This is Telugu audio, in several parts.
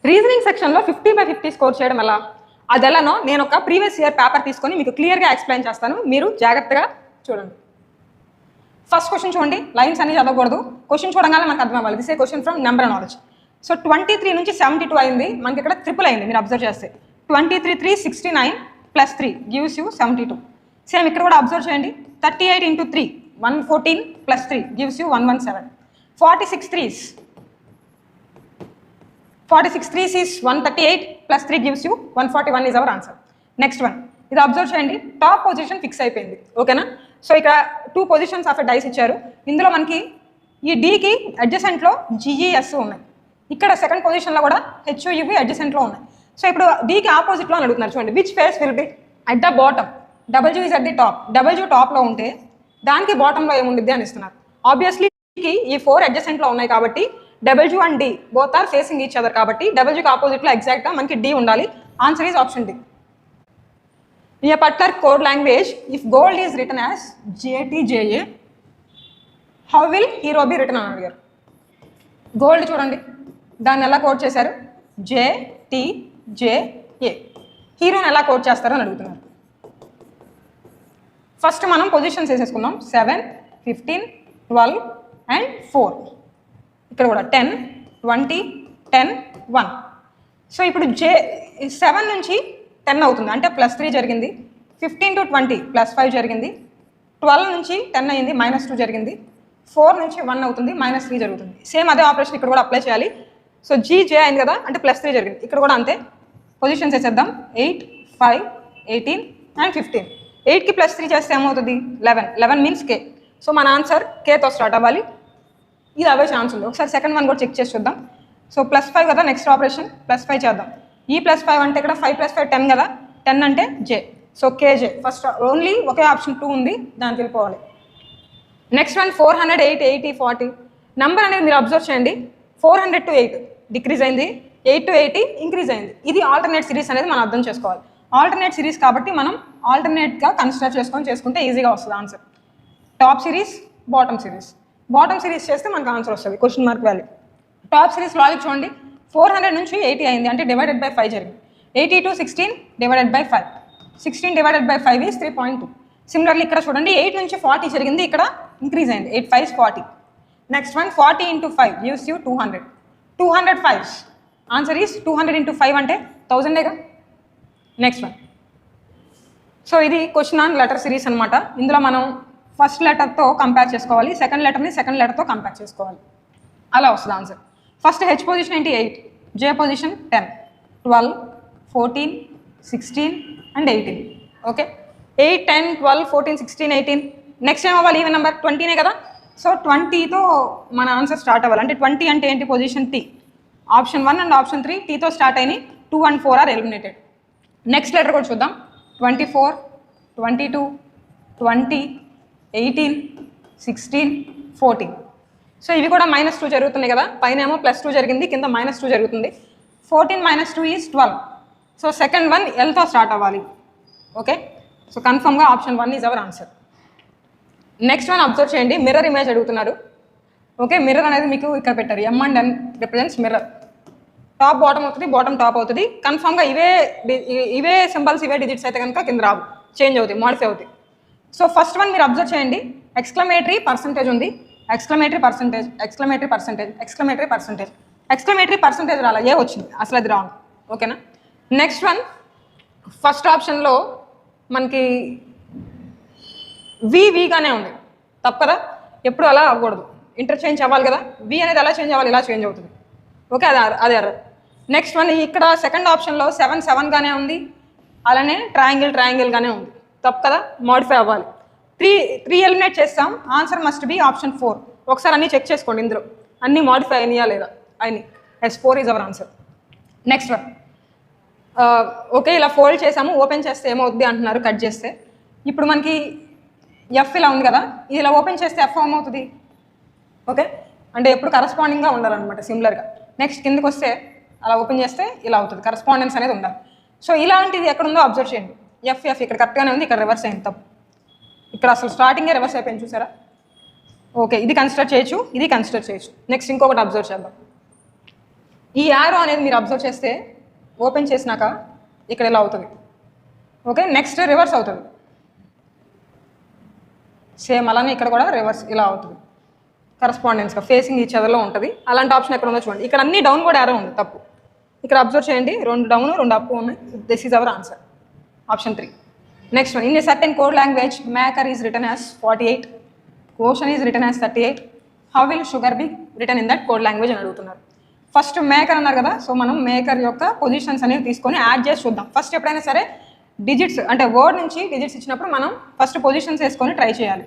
రీజనింగ్ సెక్షన్లో 50/50 స్కోర్ చేయడం ఎలా? అది ఎలానో నేను ఒక ప్రీవియస్ ఇయర్ పేపర్ తీసుకొని మీకు క్లియర్గా ఎక్స్ప్లెయిన్ చేస్తాను, మీరు జాగ్రత్తగా చూడండి. ఫస్ట్ క్వశ్చన్ చూడండి, లైన్స్ అన్ని చదవకూడదు, క్వశ్చన్ చూడగానే మనకు అర్థం అవ్వాలి. This A question from number knowledge. So 23 నుంచి 72 అయింది, మనకి ఇక్కడ ట్రిపుల్ అయింది. మీరు అబ్జర్వ్ చేస్తే 23 3 69 + 3 గివ్స్ యూ 72. సేమ్ ఇక్కడ కూడా అబ్జర్వ్ చేయండి, 38 × 3 114 + 3 gives you 117. 46 3s is 138 + 3 gives you 141 is our answer. Next one, ఇది అబ్జర్వ్ చేయండి, టాప్ పొజిషన్ ఫిక్స్ అయిపోయింది. ఓకేనా? సో ఇక్కడ 2 పొజిషన్స్ ఆఫ్ డైస్ ఇచ్చారు. ఇందులో మనకి ఈ డీకి అడ్జసెంట్లో జిఈఎస్ ఉన్నాయి, ఇక్కడ సెకండ్ పొజిషన్లో కూడా హెచ్యువి అడ్జసెంట్లో ఉన్నాయి. సో ఇప్పుడు డీకి ఆపోజిట్లో అని అడుగుతున్నారు. చూడండి, which face will be at the bottom, W is at the top. W టాప్లో ఉంటే దానికి బాటంలో ఏముండిద్ది అని ఇస్తున్నారు. ఆబ్వియస్లీ ఈ 4 అడ్జసెంట్లో ఉన్నాయి కాబట్టి W and D both are facing each other కాబట్టి డబల్యూకి ఆపోజిట్లో ఎగ్జాక్ట్గా మనకి డి ఉండాలి. Answer is option D. In a particular code language, if gold is written as JTJA, how will hero be written on here? Gold చూడండి, దాన్ని ఎలా కోడ్ చేశారు? JTJA. హీరోని ఎలా కోడ్ చేస్తారో అని అడుగుతున్నారు. ఫస్ట్ మనం పొజిషన్స్ వేసేసుకుందాం. 7 15 12 and 4. ఇక్కడ కూడా 10 20 10 1. సో ఇప్పుడు 7 నుంచి 10 అవుతుంది, అంటే +3 జరిగింది. 15 to 20 +5 జరిగింది. 12 నుంచి 10 అయింది, -2 జరిగింది. 4 నుంచి 1 అవుతుంది, -3 జరుగుతుంది. సేమ్ అదే ఆపరేషన్ ఇక్కడ కూడా అప్లై చేయాలి. సో జే అయింది కదా, అంటే +3 జరిగింది. ఇక్కడ కూడా అంతే, పొజిషన్స్ వేసేద్దాం. 8 5 18 and 15. 8కి +3 చేస్తే ఏమవుతుంది? 11. 11 మీన్స్ కే. సో మన ఆన్సర్ కేతో స్టార్ట్ అవ్వాలి. ఇది అవే ఛాన్స్ ఉంది. ఒకసారి సెకండ్ వన్ కూడా చెక్ చేసి చూద్దాం. సో +5 కదా, నెక్స్ట్ ఆపరేషన్ +5 చేద్దాం. ఈ +5 అంటే ఇక్కడ 5 + 5 10 కదా, 10 అంటే J. So KJ. First only ఒకే ఆప్షన్ 2 ఉంది, దానికి వెళ్ళిపోవాలి. Next one 400 8 80 40. నెంబర్ అనేది మీరు అబ్జర్వ్ చేయండి, 400 to 8 డిక్రీజ్ అయింది, 8 to 80 ఇంక్రీజ్ అయింది. ఇది ఆల్టర్నేట్ సిరీస్ అనేది మనం అర్థం చేసుకోవాలి. ఆల్టర్నేట్ సిరీస్ కాబట్టి మనం ఆల్టర్నేట్గా కన్సిడర్ చేసుకుంటే ఈజీగా వస్తుంది answer. Top series bottom series. Bottom series చేస్తే మనకు ఆన్సర్ వస్తుంది, question mark value. Top series logic చూడండి, 400 నుంచి 80 అయింది, అంటే డివైడెడ్ బై 5 జరిగింది. 80 to 16 divided by 5. 16 divided by 5 is 3.2. Similarly ఇక్కడ చూడండి, 8 నుంచి 40 జరిగింది, ఇక్కడ ఇంక్రీజ్ అయింది. 8 5 40. Next one 40 × 5 gives you 200. 200 5s. Answer is 200 × 5 అంటే 1000ఏగా. Next one. సో ఇది క్వశ్చన్ ఆన్ లెటర్ సిరీస్ అనమాట. ఇందులో మనం ఫస్ట్ లెటర్తో కంపేర్ చేసుకోవాలి, సెకండ్ లెటర్ని సెకండ్ లెటర్తో కంపేర్ చేసుకోవాలి. అలా వస్తుంది ఆన్సర్. ఫస్ట్ హెచ్ పొజిషన్ ఏంటి? 8. J position 10 12 14 16 and 18. Okay, 8 10 12 14 16 18. Next ఏం అవ్వాలి? ఈవెన్ నెంబర్ 20నే కదా. సో 20తో మన ఆన్సర్ స్టార్ట్ అవ్వాలి. అంటే 20 అంటే ఏంటి? Position T. Option 1 and option 3 టీతో స్టార్ట్ అయినాయి. 2 and 4 are eliminated. Next letter కూడా చూద్దాం. 24 22 20 18 16 14. సో ఇవి కూడా -2 జరుగుతున్నాయి కదా, పైన ఏమో +2 జరిగింది, కింద -2 జరుగుతుంది. 14 - 2 ఈజ్ 12. సో సెకండ్ వన్ ఎల్తో స్టార్ట్ అవ్వాలి. ఓకే, సో కన్ఫర్మ్గా option 1 is our answer. Next one observe చేయండి, మిర్రర్ ఇమేజ్ అడుగుతున్నారు. ఓకే, మిర్రర్ అనేది మీకు ఇక్కడ పెట్టారు. M and N represents mirror. Top bottom అవుతుంది, బాటమ్ టాప్ అవుతుంది. కన్ఫర్మ్గా ఇవే సింబల్స్ ఇవే డిజిట్స్ అయితే కనుక కింద రావు, చేంజ్ అవుతాయి, మోడిఫై అవుతాయి. సో ఫస్ట్ వన్ మీరు అబ్జర్వ్ చేయండి, ఎక్స్క్లమేటరీ పర్సంటేజ్ ఉంది. Exclamatory percentage exclamatory percentage exclamatory percentage exclamatory percentage రాలా, ఏ వచ్చింది, అసలు అది రాంగ్. ఓకేనా? నెక్స్ట్ వన్, ఫస్ట్ ఆప్షన్లో మనకి వీగానే ఉంది, తప్పు కదా. ఎప్పుడు అలా అవ్వకూడదు, ఇంటర్చేంజ్ అవ్వాలి కదా. వి అనేది ఎలా చేంజ్ అవ్వాలి, ఇలా చేంజ్ అవుతుంది. ఓకే, అదే ఎర్రర్. నెక్స్ట్ వన్, ఇక్కడ సెకండ్ ఆప్షన్లో 7 7గానే ఉంది, అలానే ట్రయాంగిల్గానే ఉంది, తప్పు కదా, మోడిఫై అవ్వాలి. 3 ఎలిమినేట్ చేస్తాం, ఆన్సర్ మస్ట్ బి ఆప్షన్ 4. ఒకసారి అన్నీ చెక్ చేసుకోండి, ఇందులో అన్నీ మోడిఫై అయినాయా లేదా అయినాయి. S4 is our answer. Next one, okay, ఇలా ఫోల్డ్ చేసాము, ఓపెన్ చేస్తే ఏమవుద్ది అంటున్నారు, కట్ చేస్తే. ఇప్పుడు మనకి ఎఫ్ ఇలా ఉంది కదా, ఇది ఇలా ఓపెన్ చేస్తే ఎఫ్ ఏమవుతుంది? ఓకే, అంటే ఎప్పుడు కరస్పాండింగ్గా ఉండాలన్నమాట, సిమిలర్గా. నెక్స్ట్ కిందకి వస్తే అలా ఓపెన్ చేస్తే ఇలా అవుతుంది, కరస్పాండెన్స్ అనేది ఉండాలి. సో ఇలాంటిది ఎక్కడుందో అబ్జర్వ్ చేయండి. ఎఫ్ ఇక్కడ కరెక్ట్గానే ఉంది, ఇక్కడ రివర్స్ అయింది, తప్పు. ఇక్కడ అసలు స్టార్టింగే రివర్స్ అయిపోయింది, చూసారా? ఓకే, ఇది కన్సిడర్ చేయొచ్చు, ఇది కన్సిడర్ చేయొచ్చు. నెక్స్ట్ ఇంకొకటి అబ్జర్వ్ చేద్దాం. ఈ యారో అనేది మీరు అబ్జర్వ్ చేస్తే ఓపెన్ చేసినాక ఇక్కడ ఇలా అవుతుంది. ఓకే, నెక్స్ట్ రివర్స్ అవుతుంది. సేమ్ అలానే ఇక్కడ కూడా రివర్స్ ఇలా అవుతుంది. కరస్పాండెన్స్గా ఫేసింగ్ ఈ చదలో ఉంటుంది. అలాంటి ఆప్షన్ ఎక్కడ ఉందో చూడండి. ఇక్కడ అన్ని డౌన్ కూడా యారో ఉంది, తప్పు. ఇక్కడ అబ్జర్వ్ చేయండి, 2 డౌన్ 2 అప్ ఉన్నాయి. This is our answer, option 3. Next one, in a certain code language maker is return as 48, quotient is return as 38. How will sugar be return in that code language అని అడుగుతున్నారు. ఫస్ట్ మేకర్ అన్నారు కదా, సో మనం మేకర్ యొక్క పొజిషన్స్ అనేవి తీసుకొని యాడ్ చేసి చూద్దాం. ఫస్ట్ ఎప్పుడైనా సరే డిజిట్స్ అంటే వర్డ్ నుంచి డిజిట్స్ ఇచ్చినప్పుడు మనం ఫస్ట్ పొజిషన్స్ వేసుకొని ట్రై చేయాలి.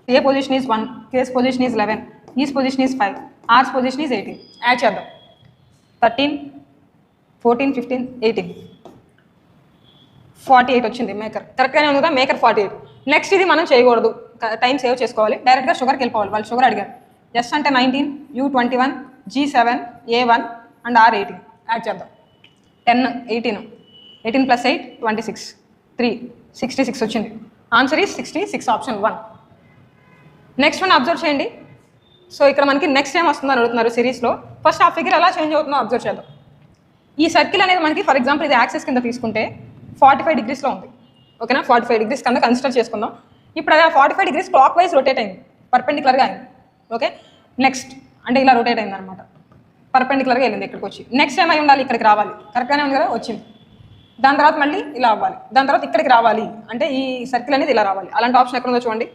A position is 1, K's position is 11, E's position is 5, R's position is 18. Add చేద్దాం. 13, 14, 15, 18, 48 వచ్చింది మేకర్. కరెక్ట్గానే ఉంది కదా మేకర్ 48. నెక్స్ట్ ఇది మనం చేయకూడదు, టైం సేవ్ చేసుకోవాలి. డైరెక్ట్గా షుగర్కి వెళ్ళిపోవాలి. వాళ్ళు షుగర్ అడిగారు. ఎస్ అంటే 19, U 21, G 7, A 1 and R 18. Add చేద్దాం. 10, 18, 18 + 8 26, 3 66 వచ్చింది. Answer is 66, option 1. Next one observe చేయండి. సో ఇక్కడ మనకి నెక్స్ట్ ఏం వస్తుందని అడుగుతున్నారు సిరీస్లో. ఫస్ట్ ఆ ఫిగర్ ఎలా చేంజ్ అవుతుందో అబ్జర్వ్ చేద్దాం. ఈ సర్కిల్ అనేది మనకి ఫర్ ఎగ్జాంపుల్ ఇది యాక్సెస్ కింద తీసుకుంటే 45 డిగ్రీస్లో ఉంది. ఓకేనా, 45 డిగ్రీస్ కింద కన్సిడర్ చేసుకుందాం. ఇప్పుడు అది 45 డిగ్రీస్ క్లాక్ వైజ్ రొటేట్ అయింది, పర్పెండిక్యులర్గా అయింది. ఓకే, నెక్స్ట్ అంటే ఇలా రొటేట్ అయింది అనమాట, పర్పెండిక్యులర్గా వెళ్ళింది ఇక్కడికి వచ్చి. నెక్స్ట్ ఏమై ఉండాలి, ఇక్కడికి రావాలి. కరెక్ట్గానే ఉంది కదా, వచ్చింది. దాని తర్వాత మళ్ళీ ఇలా అవ్వాలి, దాని తర్వాత ఇక్కడికి రావాలి. అంటే ఈ సర్కిల్ అనేది ఇలా రావాలి. అలాంటి ఆప్షన్ ఎక్కడ ఉందో చూడండి,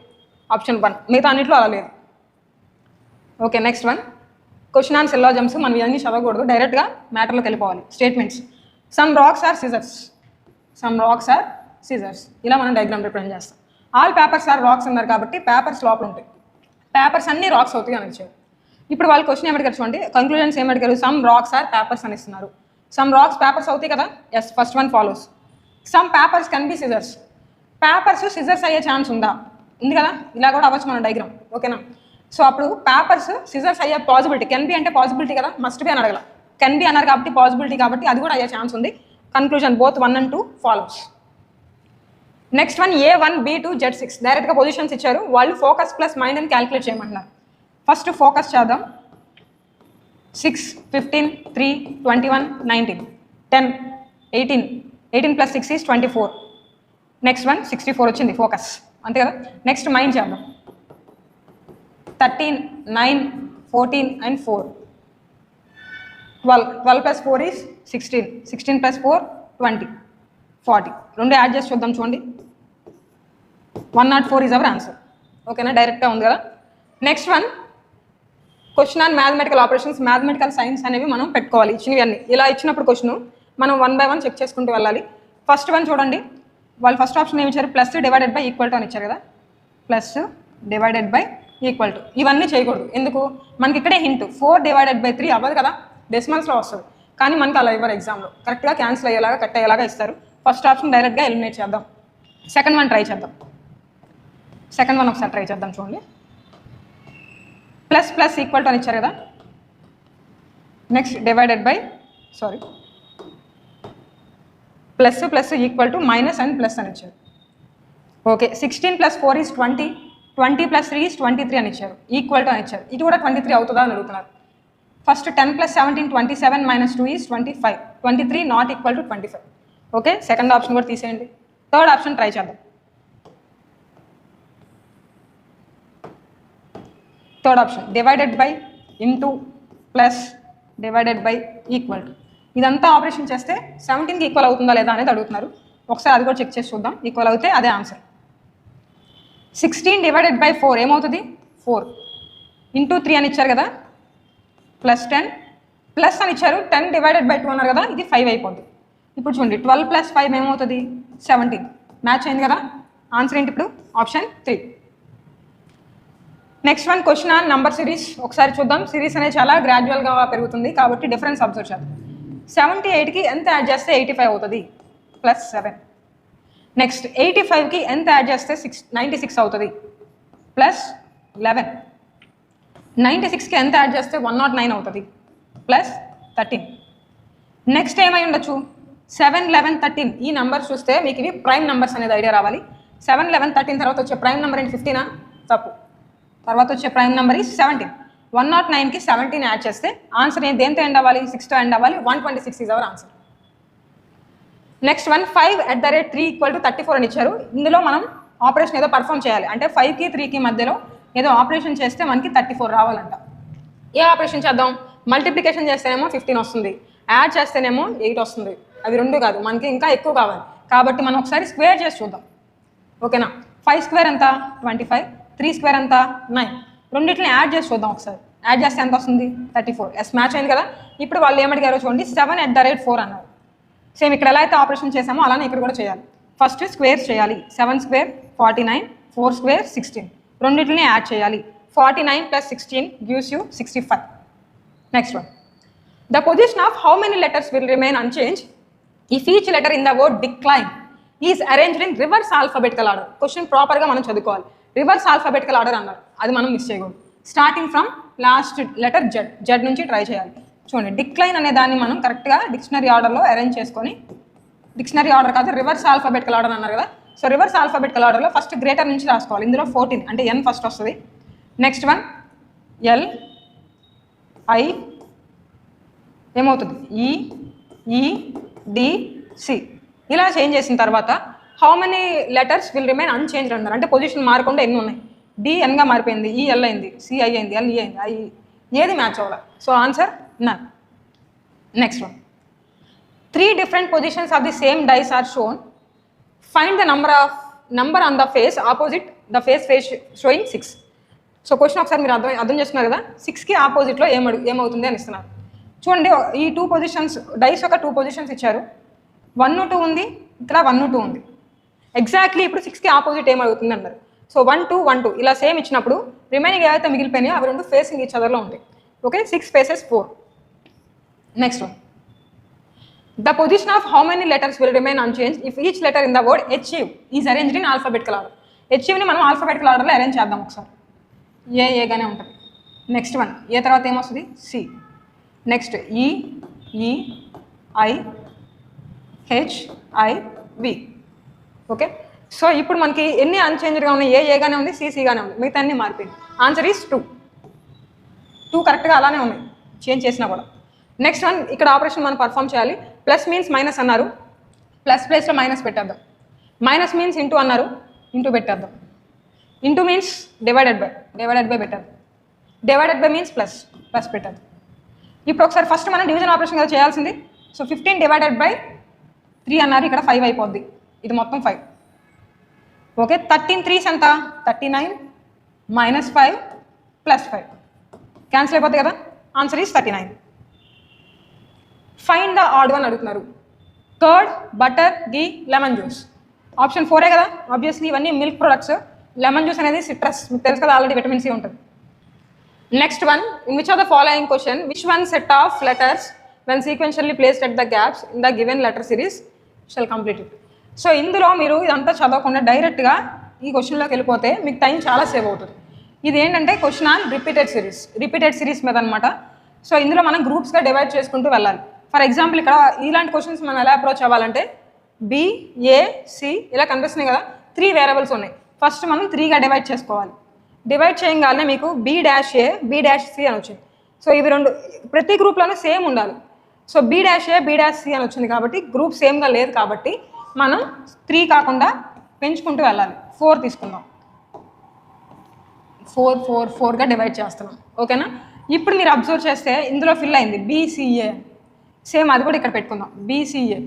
ఆప్షన్ 1. మిగతా అన్నింటిలో అలా లేదు. Okay, next one, question on syllogisms. మనం ఇవన్నీ చదవకూడదు, డైరెక్ట్గా మ్యాటర్లోకి వెళ్ళిపోవాలి. Statements. Some rocks are scissors, some rocks are scissors, ఇలా మనం డయాగ్రామ్ రిప్రజెంట్ చేస్తాం. ఆల్ పేపర్స్ ఆర్ రాక్స్ అన్నారు కాబట్టి పేపర్స్ లోపల ఉంటాయి. పేపర్స్ అన్ని రాక్స్ అవుతాయి అని ఇచ్చారు. ఇప్పుడు వాళ్ళు క్వశ్చన్ ఏమడిగారు చూడండి, కంక్లూజన్స్ ఏమడిగారు, సమ్ రాక్స్ ఆర్ పేపర్స్ అని ఇస్తున్నారు. సమ్ రాక్స్ పేపర్స్ అవుతాయి కదా, yes, first one follows. Some papers can be scissors, papers scissors అయ్యే ఛాన్స్ ఉందా, ఉంది కదా, ఇలా కూడా అవ్వచ్చు మన డయాగ్రామ్. ఓకేనా, సో అప్పుడు పేపర్స్ సిజర్స్ అయ్యే పాసిబిలిటీ, కెన్ బి అంటే పాసిబిలిటీ కదా, మస్ట్ బి అని అడగల, కెన్ బి అన్నారు కాబట్టి పాసిబిలిటీ కాబట్టి అది కూడా అయ్యే ఛాన్స్ ఉంది. Conclusion both 1 and 2 follows. Next one, A1, B2, Z6 డైరెక్ట్గా పొజిషన్స్ ఇచ్చారు. వాళ్ళు ఫోకస్ ప్లస్ మైండ్ అని క్యాలిక్యులేట్ చేయమంటున్నారు. ఫస్ట్ ఫోకస్ చేద్దాం. 6, 15, 3, 21, 19, 10, 18, 18 + 6 is 24. నెక్స్ట్ వన్ 64 వచ్చింది ఫోకస్, అంతే కదా. నెక్స్ట్ మైండ్ చేద్దాం. 13, 9, 14 and 4, 12, 12 + 4 is 16, 16 + 4 20, 40. రెండు యాడ్ చేసి చూద్దాం చూడండి. 104 ఈజ్ అవర్ ఆన్సర్. ఓకేనా, డైరెక్ట్గా ఉంది కదా. Next one, question on mathematical operations, mathematical science అనేవి మనం పెట్టుకోవాలి. ఇచ్చినవి అన్ని ఇలా ఇచ్చినప్పుడు క్వశ్చన్ మనం 1 by 1 చెక్ చేసుకుంటూ వెళ్ళాలి. ఫస్ట్ వన్ చూడండి, వాళ్ళు ఫస్ట్ ఆప్షన్ ఏమి ఇచ్చారు, plus divided by equal to అని ఇచ్చారు కదా. Plus divided by equal to, ఇవన్నీ చేయకూడదు. ఎందుకు, మనకి ఇక్కడే హింట్ 4 divided by 3 అవ్వదు కదా, డెసిమల్స్లో వస్తుంది. కానీ మనకి అలా ఇవ్వరు ఎగ్జామ్లో, కరెక్ట్గా క్యాన్సిల్ అయ్యేలాగా కట్ అయ్యేలాగా ఇస్తారు. ఫస్ట్ ఆప్షన్ డైరెక్ట్గా ఎలిమినేట్ చేద్దాం. సెకండ్ వన్ ట్రై చేద్దాం. సెకండ్ వన్ ఒకసారి ట్రై చేద్దాం చూడండి. ప్లస్ ప్లస్ ఈక్వల్ టు అని ఇచ్చారు కదా. Next divided by plus plus equal to minus and plus అని ఇచ్చారు. ఓకే, 16 + 4 is 20, 20 + 3 is 23 అని ఇచ్చారు. ఈక్వల్ టు అని ఇచ్చారు. ఇది కూడా 23 అవుతుందా అని అడుగుతున్నారు. First 10 + 17, 27 - 2 is 25, 23 not equal to 25. Okay, second option కూడా తీసేయండి. థర్డ్ ఆప్షన్ ట్రై చేద్దాం. Third option divided by into plus divided by equal to, ఇదంతా ఆపరేషన్ చేస్తే 17కి ఈక్వల్ అవుతుందా లేదా అనేది అడుగుతున్నారు. ఒకసారి అది కూడా చెక్ చేసి చూద్దాం. ఈక్వల్ అవుతే అదే ఆన్సర్. 16 divided by 4 ఏమవుతుంది, 4 ఇంటూ 3 అని ఇచ్చారు కదా, ప్లస్ 10 ప్లస్ అని ఇచ్చారు, 10 divided by 2 అన్నారు కదా, ఇది 5 అయిపోతుంది. ఇప్పుడు చూడండి 12 + 5 ఏమవుతుంది, 17. మ్యాచ్ అయింది కదా. ఆన్సర్ ఏంటి ఇప్పుడు, option 3. Next one, question on number series. ఒకసారి చూద్దాం. సిరీస్ అనేది చాలా గ్రాడ్యువల్గా పెరుగుతుంది కాబట్టి డిఫరెన్స్ అబ్జర్వ్ చేద్దాం. 78కి ఎంత యాడ్ చేస్తే 85 అవుతుంది, +7. నెక్స్ట్ 85కి ఎంత యాడ్ చేస్తే 96 అవుతుంది, +11. 96కి ఎంత యాడ్ చేస్తే 109 అవుతుంది, +13. నెక్స్ట్ ఏమై ఉండొచ్చు, 7, 11, 13. ఈ నెంబర్స్ చూస్తే మీకు ఇవి ప్రైమ్ నెంబర్స్ అనేది ఐడియా రావాలి. 7, 11, 13 తర్వాత వచ్చే ప్రైమ్ నెంబర్ ఏంటి, 15. తప్పు. తర్వాత వచ్చే ప్రైమ్ నెంబర్ ఈ 17. 109కి 17 యాడ్ చేస్తే ఆన్సర్ దేంతో ఎండ్ అవ్వాలి? 6తో ఎండ్ అవ్వాలి. 126 is our answer. Next one 5 @ 3 = 34 అని ఇచ్చారు. ఇందులో మనం ఆపరేషన్ ఏదో పర్ఫామ్ చేయాలి. అంటే 5కి 3కి మధ్యలో ఏదో ఆపరేషన్ చేస్తే మనకి 34 రావాలంట. ఏ ఆపరేషన్ చేద్దాం? మల్టిప్లికేషన్ చేస్తేనేమో 15 వస్తుంది, యాడ్ చేస్తేనేమో 8 వస్తుంది. అవి రెండు కాదు, మనకి ఇంకా ఎక్కువ కావాలి. కాబట్టి మనం ఒకసారి స్క్వేర్ చేసి చూద్దాం. ఓకేనా? 5 స్క్వేర్ ఎంత? 25. 3 స్క్వేర్ ఎంత? 9. రెండింటిని యాడ్ చేసి చూద్దాం ఒకసారి. యాడ్ చేస్తే ఎంత వస్తుంది? 34. ఎస్, మ్యాచ్ అయింది కదా. ఇప్పుడు వాళ్ళు ఏమడిగారో చూడండి, 7 @ 4 అన్నారు. సేమ్ ఇక్కడ ఎలా అయితే ఆపరేషన్ చేసామో అలానే ఇక్కడ కూడా చేయాలి. ఫస్ట్ స్క్వేర్ చేయాలి. 7 స్క్వేర్ 49, 4 స్క్వేర్ 16. రెండింటిని యాడ్ చేయాలి. 49 + 16 gives you 65. Next one. The position of how many letters will remain unchanged if each letter in the word decline is arranged in reverse alphabetical order? Question ప్రాపర్గా మనం చదువుకోవాలి. రివర్స్ ఆల్ఫాబెటికల్ ఆర్డర్ అన్నారు, అది మనం మిస్ చేయకూడదు. Starting from last letter Z నుంచి ట్రై చేయాలి. చూడండి, డిక్లైన్ అనే దాన్ని మనం కరెక్ట్గా డిక్షనరీ ఆర్డర్లో అరేంజ్ చేసుకొని, డిక్షనరీ ఆర్డర్ కాదు రివర్స్ ఆల్ఫాబెటికల్ ఆర్డర్ అన్నారు కదా. సో రివర్స్ ఆల్ఫాబెటికల్ ఆర్డర్లో ఫస్ట్ గ్రేటర్ నుంచి రాసుకోవాలి. ఇందులో 14 అంటే ఎన్ ఫస్ట్ వస్తుంది. నెక్స్ట్ వన్ ఎల్ ఐ ఏమవుతుంది? ఈ డి సి. ఇలా చేంజ్ చేసిన తర్వాత how many letters will remain unchanged అన్నారు. అంటే పొజిషన్ మారకుండా ఎన్ని ఉన్నాయి? డి ఎన్గా మారిపోయింది, ఈ ఎల్ అయింది, సి ఐ అయింది, ఎల్ ఈ అయింది, ఐ ఏది మ్యాచ్ అవ్వాలి? So answer none. Next one 3 different positions of the same dice are shown. Find the number on the face opposite the face showing 6. So question ఒకసారి మీరు అర్థం చేస్తున్నారు కదా. 6కి ఆపోజిట్లో ఏమవుతుంది అని ఇస్తున్నారు. చూడండి, ఈ 2 పొజిషన్స్ డైస్ ఒక 2 పొజిషన్స్ ఇచ్చారు. 1, 2 ఉంది, ఇక్కడ 1, 2 ఉంది. ఎగ్జాక్ట్లీ ఇప్పుడు 6కి ఆపోజిట్ ఏమవుతుంది అన్నారు. సో 1, 2, 1, 2 ఇలా సేమ్ ఇచ్చినప్పుడు రిమైనింగ్ ఏవైతే మిగిలిపోయినాయో అవి రెండు ఫేసింగ్ ఈచ్ అదర్లో ఉంటాయి. Okay, 6 faces 4. Next one, the position of how many letters will remain unchanged if each letter in the word achieve is arranged in alphabetical order. achieve-ని మనం ఆల్ఫాబెటికల్ ఆర్డర్లో అరేంజ్ చేద్దాం ఒకసారి. ఏగానే ఉంటుంది. నెక్స్ట్ వన్ ఏ తర్వాత ఏమొస్తుంది? C. Next E I H I V. Okay, so ఇప్పుడు మనకి ఎన్ని అన్చేంజ్డ్గా ఉన్నాయి? ఏగానే ఉంది, సిగానే ఉంది, మిగతా అన్ని మారిపోయింది. ఆన్సర్ ఈస్ 2 కరెక్ట్గా అలానే ఉన్నాయి చేంజ్ చేసినా కూడా. నెక్స్ట్ వన్ ఇక్కడ ఆపరేషన్ మనం పర్ఫామ్ చేయాలి. ప్లస్ మీన్స్ మైనస్ అన్నారు, ప్లస్ ప్లేస్లో మైనస్ పెట్టేద్దాం. మైనస్ మీన్స్ ఇంటూ అన్నారు, ఇంటూ పెట్టేద్దాం. ఇంటూ మీన్స్ డివైడెడ్ బై పెట్టేద్దాం. డివైడెడ్ బై మీన్స్ ప్లస్ పెట్టేద్దాం. ఇప్పుడు ఒకసారి ఫస్ట్ మనం డివిజన్ ఆపరేషన్ కదా చేయాల్సింది. సో 15 ÷ 3 అన్నారు, ఇక్కడ 5 అయిపోద్ది. ఇది మొత్తం 5. ఓకే, 13 3s ఎంత? 39 -5 +5 క్యాన్సిల్ అయిపోతుంది కదా. Answer is 39. Find the odd one అడుగుతున్నారు. కర్డ్, బటర్, గీ, లెమన్ జ్యూస్. ఆప్షన్ 4 కదా. ఆబ్వియస్లీ ఇవన్నీ మిల్క్ ప్రొడక్ట్స్. లెమన్ జ్యూస్ అనేది సిట్రస్, మీకు తెలుసు కదా, ఆల్రెడీ విటమిన్ సి ఉంటుంది. Next one, in which of the following question which one set of letters when sequentially placed at the gaps in the given letter series shall complete it. So ఇందులో మీరు ఇదంతా చదవకుండా డైరెక్ట్గా ఈ క్వశ్చన్లోకి వెళ్ళిపోతే మీకు టైం చాలా సేవ్ అవుతుంది. ఇది ఏంటంటే క్వశ్చన్ ఆన్ రిపీటెడ్ సిరీస్ మీద అనమాట. సో ఇందులో మనం గ్రూప్స్గా డివైడ్ చేసుకుంటూ వెళ్ళాలి. ఫర్ ఎగ్జాంపుల్ ఇక్కడ ఇలాంటి క్వశ్చన్స్ మనం ఎలా అప్రోచ్ అవ్వాలంటే బి, ఏ, సి ఇలా కనిపిస్తున్నాయి కదా, 3 వేరియబుల్స్ ఉన్నాయి. ఫస్ట్ మనం 3గా డివైడ్ చేసుకోవాలి. డివైడ్ చేయగానే మీకు B-A, B-C అని వచ్చింది. సో ఇవి రెండు ప్రతి గ్రూప్లోనే సేమ్ ఉండాలి. సో B-A, B-C అని వచ్చింది కాబట్టి గ్రూప్ సేమ్గా లేదు కాబట్టి మనం 3 కాకుండా పెంచుకుంటూ వెళ్ళాలి. 4 తీసుకుందాం. 4గా డివైడ్ చేస్తున్నాం. ఓకేనా? ఇప్పుడు మీరు అబ్జర్వ్ చేస్తే ఇందులో ఫిల్ అయింది BCA. సేమ్ అది కూడా ఇక్కడ పెట్టుకుందాం, BCA.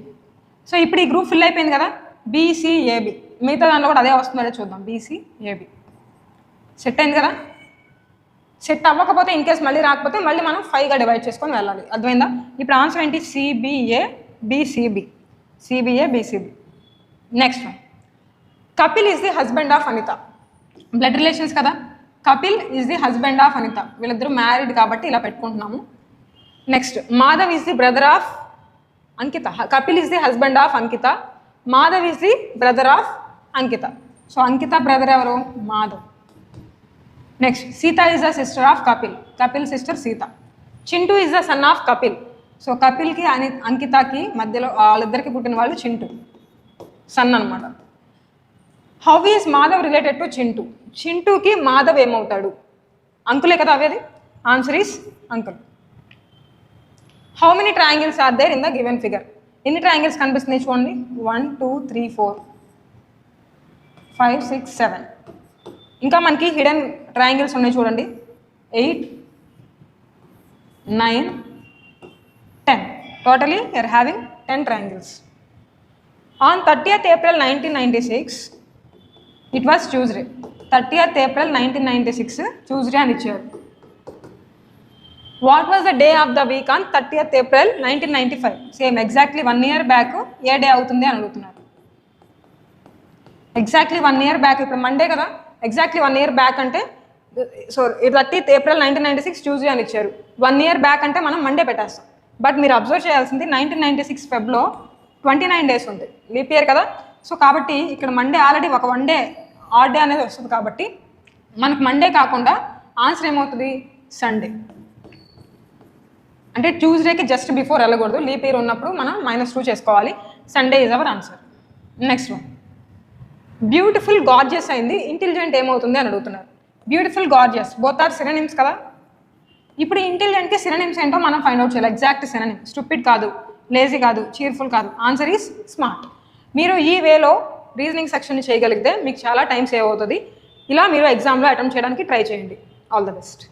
సో ఇప్పుడు ఈ గ్రూప్ ఫిల్ అయిపోయింది కదా, BCAB. మిగతా దాంట్లో కూడా అదే వస్తుందో చూద్దాం. BCAB సెట్ అయింది కదా. సెట్ అవ్వకపోతే ఇన్ కేస్ మళ్ళీ రాకపోతే మళ్ళీ మనం 5గా డివైడ్ చేసుకొని వెళ్ళాలి. అర్థమైందా? ఇప్పుడు ఆన్సర్ ఏంటి? CBA BCB. Next one, Kapil is the husband of Anita. Blood relations కదా. Kapil is the husband of Anita. వీళ్ళిద్దరూ మ్యారీడ్ కాబట్టి ఇలా పెట్టుకుంటున్నాము. Next, Madhav is the brother of Ankita. Kapil is the husband of Ankita. Madhav is the brother of Ankita. So Ankita brother ఎవరు? Madhav. Next, Sita is the sister of Kapil. Kapil sister Sita. Chintu is the son of Kapil. So కపిల్కి అంకితకి మధ్యలో వాళ్ళిద్దరికి పుట్టిన వాళ్ళు చింటూ, సన్ అనమాట. How is Madhav related to Chintu. చింటూకి మాధవ్ ఏమవుతాడు? అంకులే కదా అవేది. Answer is uncle. How many triangles are there in the given figure? ఎన్ని ట్రయాంగిల్స్ కనిపిస్తున్నాయి చూడండి. 1 2 3 4 5 6 7. ఇంకా మనకి హిడెన్ ట్రయాంగిల్స్ ఉన్నాయి చూడండి. 8 9 10. Totally you're having 10 triangles. On 30th April 1996 it was Tuesday. 30th April 1996 Tuesday అని ఇచ్చారు. What was the day of the week on 30th April 1995? Same exactly 1 year back A day అవుతుంది అని అడుగుతున్నారు. ఎగ్జాక్ట్లీ 1 year బ్యాక్, ఇప్పుడు మండే కదా, ఎగ్జాక్ట్లీ 1 year బ్యాక్ అంటే సో 30th April 1996 ట్యూస్డే అని ఇచ్చారు. 1 year బ్యాక్ అంటే మనం మండే పెట్టేస్తాం. బట్ మీరు అబ్జర్వ్ చేయాల్సింది 1996 ఫెబ్లో 29 days ఉంది, లీప్ ఇయర్ కదా. సో కాబట్టి ఇక్కడ మండే ఆల్రెడీ ఒక 1 day ఆడ్ డే అనేది వస్తుంది కాబట్టి మనకు మండే కాకుండా ఆన్సర్ ఏమవుతుంది? సండే. అంటే ట్యూస్డేకి జస్ట్ బిఫోర్ వెళ్ళకూడదు, లీప్ ఇయర్ ఉన్నప్పుడు మనం -2 చేసుకోవాలి. Sunday is our answer. Next one, beautiful gorgeous అయింది, ఇంటెలిజెంట్ ఏమవుతుంది అని అడుగుతున్నారు. Beautiful gorgeous both are synonyms కదా. ఇప్పుడు ఇంటెలిజెంట్కి సినోనిమ్స్ ఏంటో మనం ఫైండ్ అవుట్ చేయాలి. Exact synonym. స్టూపిడ్ కాదు, లేజీ కాదు, చీర్ఫుల్ కాదు. Answer is smart. మీరు ఈ వేలో రీజనింగ్ సెక్షన్ చేయగలిగితే మీకు చాలా టైం సేవ్ అవుతుంది. ఇలా మీరు ఎగ్జామ్లో అటెంప్ట్ చేయడానికి ట్రై చేయండి. All the best.